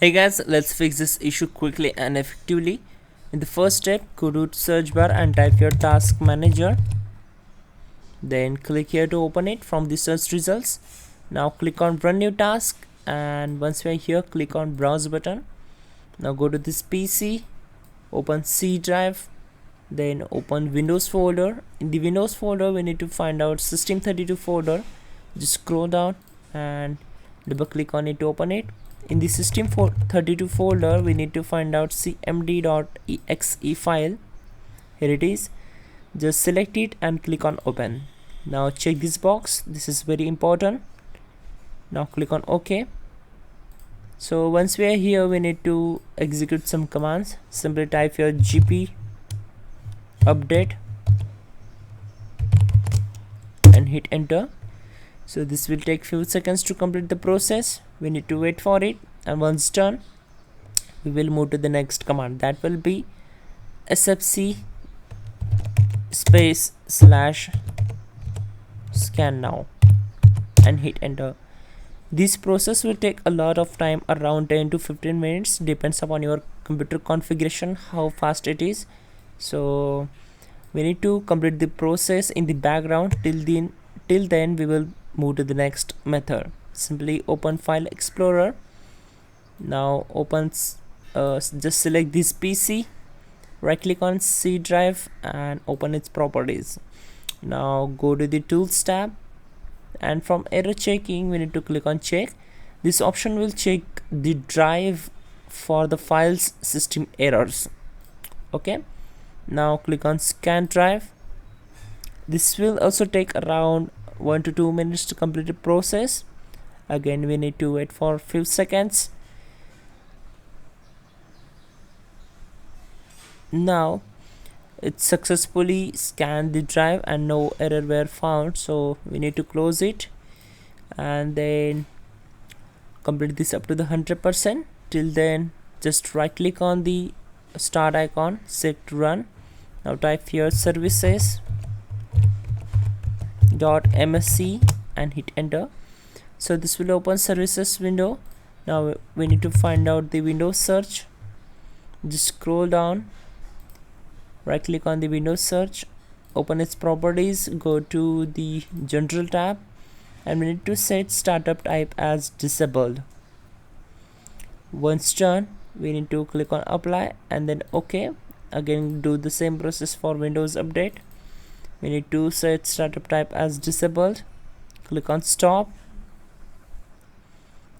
Hey guys, let's fix this issue quickly and effectively. In the first step, go to search bar and type your task manager. Then click here to open it from the search results. Now click on run new task, and once we are here, click on browse button. Now go to this PC, open C drive, then open Windows folder. In the Windows folder, we need to find out System32 folder. Just scroll down and double click on it to open it. In the System32 folder, we need to find out cmd.exe file. Here it is. Just select it and click on open. Now check this box, this is very important. Now click on OK. So once we are here, we need to execute some commands. Simply type your gp update and hit enter. So this will take few seconds to complete the process. We need to wait for it, and once done, we will move to the next command. That will be sfc space / scan now and hit enter. This process will take a lot of time, around 10 to 15 minutes, depends upon your computer configuration how fast it is. So we need to complete the process in the background. Till then we will move to the next method. Simply open File Explorer. Now just select this PC, right click on C drive and open its properties. Now go to the Tools tab, and from error checking we need to click on check. This option will check the drive for the file's system errors. Okay, now click on scan drive. This will also take around 1 to 2 minutes to complete the process. Again, we need to wait for a few seconds. Now it successfully scanned the drive and no error were found, so we need to close it and then complete this up to the 100%. Till then, just right click on the start icon, set to run. Now type here services.msc and hit enter. So this will open services window. Now we need to find out the Windows search. Just scroll down, right click on the Windows search, open its properties, go to the general tab, and we need to set startup type as disabled. Once done, we need to click on apply and then OK. Again, do the same process for Windows update. We need to set startup type as disabled, click on stop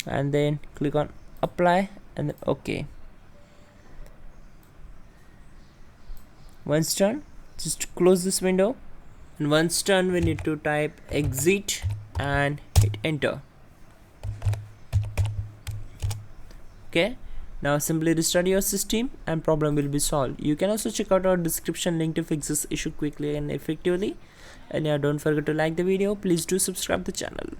and then click on apply and then OK. Once done, just close this window, and once done we need to type exit and hit enter. Okay, now simply restart your system and problem will be solved. You can also check out our description link to fix this issue quickly and effectively. And yeah, don't forget to like the video. Please do subscribe the channel.